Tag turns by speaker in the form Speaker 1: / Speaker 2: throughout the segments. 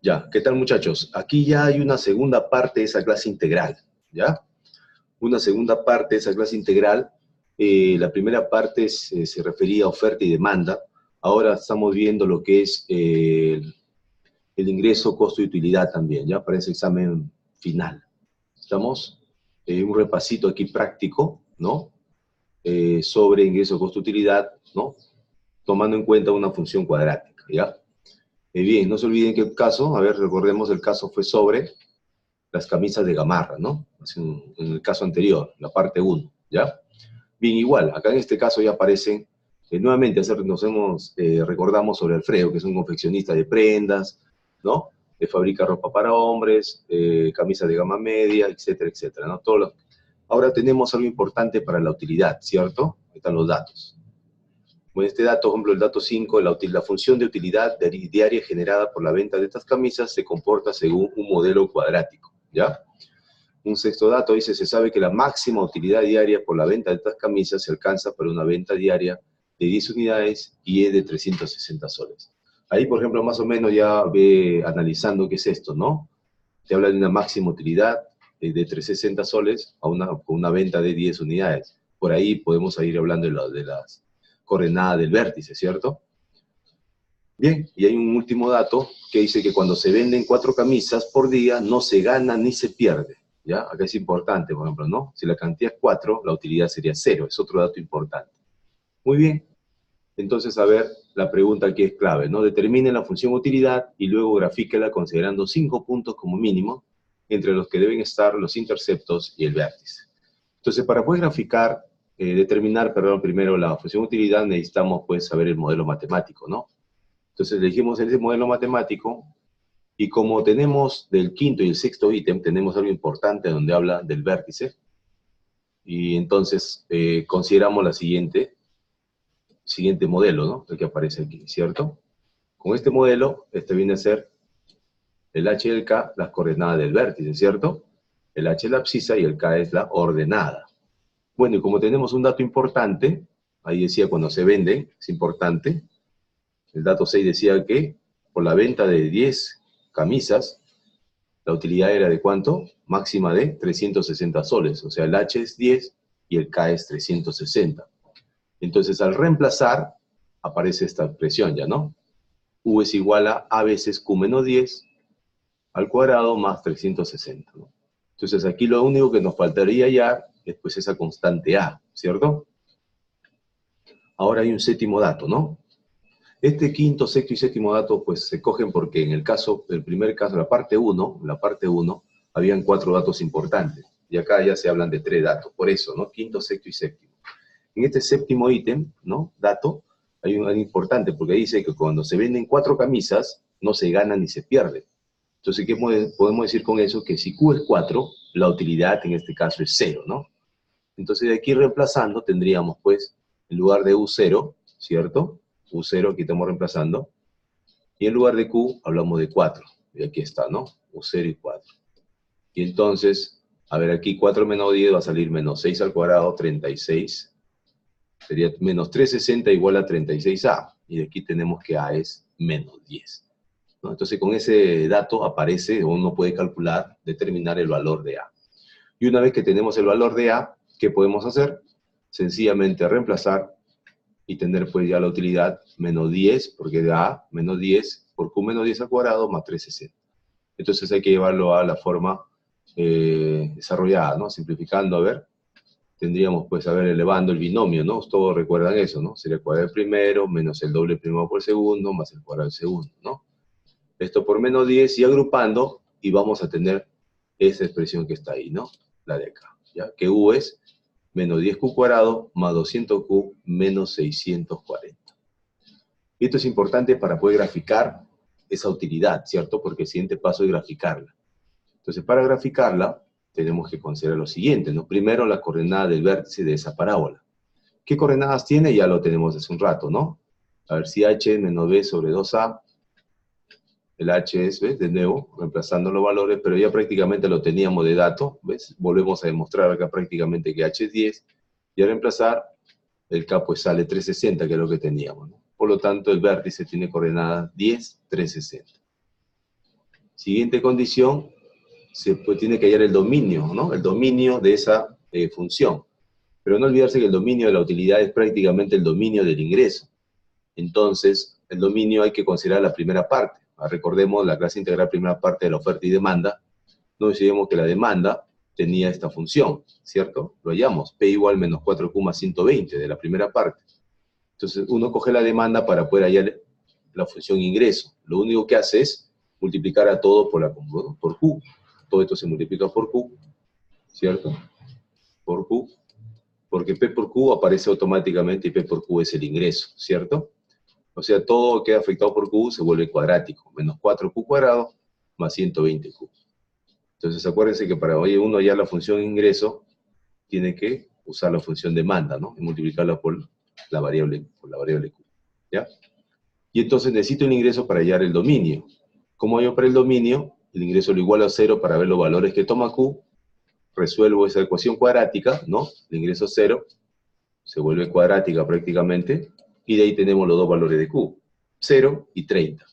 Speaker 1: Ya, ¿qué tal muchachos? Aquí ya hay una segunda parte de esa clase integral, ¿ya? Una segunda parte de esa clase integral. La primera parte se refería a oferta y demanda. Ahora estamos viendo lo que es el ingreso, costo y utilidad también, ¿ya? Para ese examen final. Estamos un repasito aquí práctico, ¿no? Sobre ingreso, costo, utilidad, ¿no? Tomando en cuenta una función cuadrática, ¿ya? Bien, no se olviden que el caso, a ver, recordemos, el caso fue sobre las camisas de gamarra, ¿no? En el caso anterior, la parte uno, ¿ya? Bien, igual, acá en este caso ya aparecen, nuevamente recordamos sobre Alfredo, que es un confeccionista de prendas, ¿no? Fabrica ropa para hombres, camisas de gama media, etcétera, etcétera, ¿no? Ahora tenemos algo importante para la utilidad, ¿cierto? Están los datos. Bueno, este dato, por ejemplo, el dato 5, la función de utilidad diaria generada por la venta de estas camisas se comporta según un modelo cuadrático, ¿ya? Un sexto dato dice, se sabe que la máxima utilidad diaria por la venta de estas camisas se alcanza por una venta diaria de 10 unidades y es de 360 soles. Ahí, por ejemplo, más o menos ya ve analizando qué es esto, ¿no? Te habla de una máxima utilidad de 360 soles a una venta de 10 unidades. Por ahí podemos ir hablando de las coordenadas del vértice, ¿cierto? Bien, y hay un último dato que dice que cuando se venden 4 camisas por día, no se gana ni se pierde, ¿ya? Acá es importante, por ejemplo, ¿no? Si la cantidad es 4, la utilidad sería 0, es otro dato importante. Muy bien, entonces, a ver, la pregunta aquí es clave, ¿no? Determine la función utilidad y luego grafíquela considerando 5 puntos como mínimo, entre los que deben estar los interceptos y el vértice. Entonces, para poder determinar, primero la función utilidad, necesitamos, pues, saber el modelo matemático, ¿no? Entonces elegimos ese modelo matemático y como tenemos del quinto y el sexto ítem, tenemos algo importante donde habla del vértice y entonces consideramos la siguiente modelo, ¿no? El que aparece aquí, ¿cierto? Con este modelo, este viene a ser el h y el k, las coordenadas del vértice, ¿cierto? El h es la abscisa y el k es la ordenada. Bueno, y como tenemos un dato importante, ahí decía cuando se venden, es importante, el dato 6 decía que por la venta de 10 camisas, la utilidad era de ¿cuánto? Máxima de 360 soles. O sea, el H es 10 y el K es 360. Entonces, al reemplazar, aparece esta expresión ya, ¿no? U es igual a veces Q menos 10 al cuadrado más 360, ¿no? Entonces, aquí lo único que nos faltaría hallar es pues esa constante A, ¿cierto? Ahora hay un séptimo dato, ¿no? Este quinto, sexto y séptimo dato, pues se cogen porque en el primer caso, la parte 1, habían 4 datos importantes. Y acá ya se hablan de 3 datos. Por eso, ¿no? Quinto, sexto y séptimo. En este séptimo ítem, ¿no? Dato, hay un dato importante porque dice que cuando se venden 4 camisas, no se gana ni se pierde. Entonces, ¿qué podemos decir con eso? Que si Q es 4, la utilidad en este caso es 0, ¿no? Entonces, de aquí reemplazando, tendríamos, pues, en lugar de U0, ¿cierto? U0, aquí estamos reemplazando. Y en lugar de Q, hablamos de 4. Y aquí está, ¿no? U0 y 4. Y entonces, a ver, aquí 4 menos 10 va a salir menos 6 al cuadrado, 36. Sería menos 360 igual a 36A. Y de aquí tenemos que A es menos 10. ¿No? Entonces, con ese dato aparece, uno puede calcular, determinar el valor de A. Y una vez que tenemos el valor de A, ¿qué podemos hacer? Sencillamente reemplazar y tener pues ya la utilidad menos 10, porque de A menos 10 por Q menos 10 al cuadrado más 360. Entonces hay que llevarlo a la forma desarrollada, ¿no? Simplificando, a ver, tendríamos pues, a ver, elevando el binomio, ¿no? Todos recuerdan eso, ¿no? Sería el cuadrado del primero menos el doble primero por segundo más el cuadrado del segundo, ¿no? Esto por menos 10 y agrupando y vamos a tener esa expresión que está ahí, ¿no? La de acá, ¿ya? Que U es menos 10Q cuadrado más 200Q menos 640. Y esto es importante para poder graficar esa utilidad, ¿cierto? Porque el siguiente paso es graficarla. Entonces, para graficarla, tenemos que considerar lo siguiente, ¿no? Primero, la coordenada del vértice de esa parábola. ¿Qué coordenadas tiene? Ya lo tenemos hace un rato, ¿no? A ver si h es menos b sobre 2a. El h es, ¿ves? De nuevo, reemplazando los valores, pero ya prácticamente lo teníamos de dato, ¿ves? Volvemos a demostrar acá prácticamente que h es 10. Y al reemplazar, el k pues sale 360, que es lo que teníamos, ¿no? Por lo tanto, el vértice tiene coordenadas 10, 360. Siguiente condición, tiene que hallar el dominio, ¿no? El dominio de esa función. Pero no olvidarse que el dominio de la utilidad es prácticamente el dominio del ingreso. Entonces, el dominio hay que considerar la primera parte. Recordemos la clase integral primera parte de la oferta y demanda. No olvidemos que la demanda tenía esta función, ¿cierto? Lo hallamos, P igual menos 4Q más 120 de la primera parte. Entonces, uno coge la demanda para poder hallar la función ingreso. Lo único que hace es multiplicar a todo por Q. Todo esto se multiplica por Q, ¿cierto? Por Q, porque P por Q aparece automáticamente y P por Q es el ingreso, ¿cierto? O sea, todo queda afectado por Q se vuelve cuadrático, menos 4Q cuadrado más 120Q. Entonces, acuérdense que para uno hallar la función ingreso, tiene que usar la función demanda, ¿no? Y multiplicarla por la variable Q, ¿ya? Y entonces necesito el ingreso para hallar el dominio. ¿Cómo hallo para el dominio? El ingreso lo igualo a 0 para ver los valores que toma Q. Resuelvo esa ecuación cuadrática, ¿no? El ingreso 0 se vuelve cuadrática prácticamente, y de ahí tenemos los dos valores de Q, 0 y 30.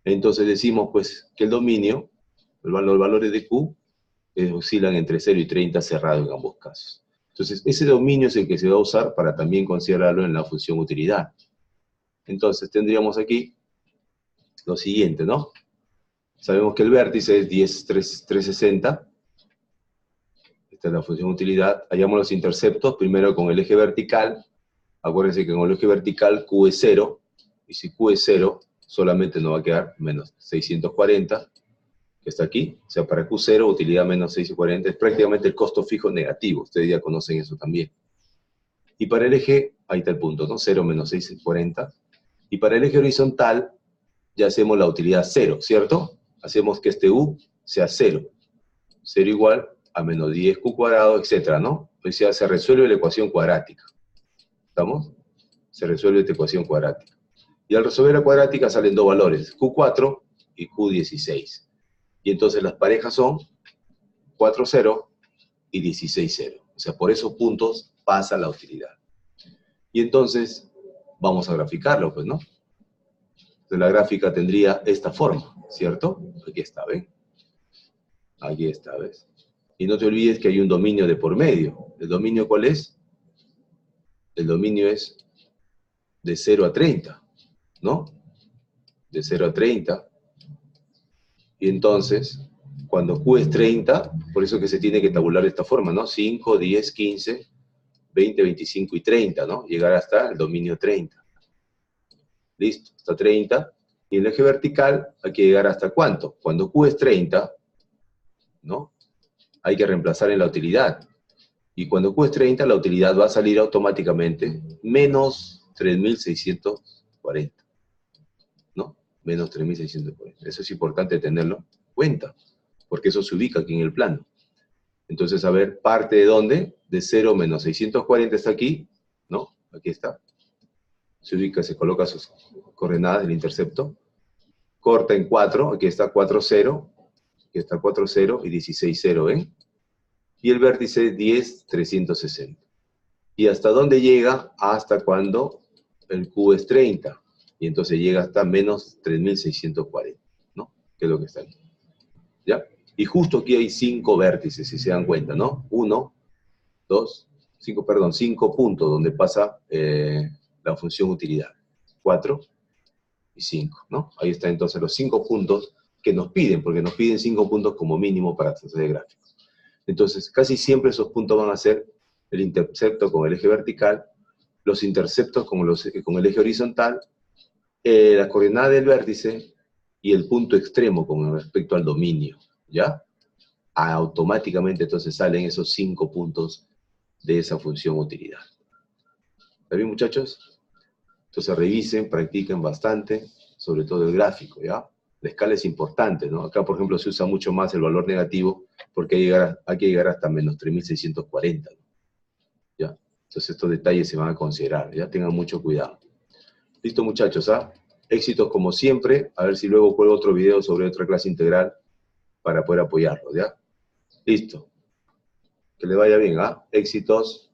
Speaker 1: Entonces decimos, pues, que el dominio, los valores de Q, oscilan entre 0 y 30 cerrado en ambos casos. Entonces, ese dominio es el que se va a usar para también considerarlo en la función utilidad. Entonces, tendríamos aquí lo siguiente, ¿no? Sabemos que el vértice es 360. Esta es la función utilidad. Hallamos los interceptos, primero con el eje vertical. Acuérdense que con el eje vertical Q es 0, y si Q es 0, solamente nos va a quedar menos 640, que está aquí. O sea, para Q0, utilidad menos 640, es prácticamente el costo fijo negativo. Ustedes ya conocen eso también. Y para el eje, ahí está el punto, ¿no? 0 menos 640. Y para el eje horizontal, ya hacemos la utilidad 0, ¿cierto? Hacemos que este U sea 0. 0 igual a menos 10Q cuadrado, etcétera, ¿no? O sea, se resuelve la ecuación cuadrática. ¿Estamos? Se resuelve esta ecuación cuadrática. Y al resolver la cuadrática salen dos valores, Q4 y Q16. Y entonces las parejas son 4,0 y 16,0. O sea, por esos puntos pasa la utilidad. Y entonces vamos a graficarlo, pues, ¿no? Entonces la gráfica tendría esta forma, ¿cierto? Aquí está, ¿ven? Aquí está, ¿ves? Y no te olvides que hay un dominio de por medio. ¿El dominio cuál es? El dominio es de 0 a 30, ¿no? De 0 a 30. Y entonces, cuando Q es 30, por eso que se tiene que tabular de esta forma, ¿no? 5, 10, 15, 20, 25 y 30, ¿no? Llegar hasta el dominio 30. Listo, hasta 30. Y el eje vertical hay que llegar hasta ¿cuánto? Cuando Q es 30, ¿no? Hay que reemplazar en la utilidad. Y cuando Q es 30, la utilidad va a salir automáticamente menos 3.640, ¿no? Menos 3.640. Eso es importante tenerlo en cuenta, porque eso se ubica aquí en el plano. Entonces, a ver, ¿parte de dónde? De 0 menos 640 está aquí, ¿no? Aquí está. Se ubica, se coloca sus coordenadas del intercepto. Corta en 4, aquí está 4, 0. Aquí está 4, 0 y 16, 0, ¿ven? Y el vértice 10, 360. ¿Y hasta dónde llega? Hasta cuando el Q es 30. Y entonces llega hasta menos 3.640, ¿no? Que es lo que está aquí. ¿Ya? Y justo aquí hay 5 vértices, si se dan cuenta, ¿no? 1, 2, 5 puntos donde pasa la función utilidad. 4 y 5, ¿no? Ahí están entonces los 5 puntos que nos piden, porque nos piden 5 puntos como mínimo para hacer gráfico. Entonces, casi siempre esos puntos van a ser el intercepto con el eje vertical, los interceptos con el eje horizontal, la coordenada del vértice y el punto extremo con respecto al dominio, ¿ya? Automáticamente entonces salen esos 5 puntos de esa función utilidad. ¿Está bien, muchachos? Entonces revisen, practiquen bastante, sobre todo el gráfico, ¿ya? La escala es importante, ¿no? Acá, por ejemplo, se usa mucho más el valor negativo porque hay que llegar hasta menos 3.640, ¿no? ¿Ya? Entonces estos detalles se van a considerar, ya tengan mucho cuidado. Listo, muchachos, ¿ah? Éxitos como siempre, a ver si luego cuelgo otro video sobre otra clase integral para poder apoyarlos, ¿ya? Listo. Que le vaya bien, ¿ah? Éxitos.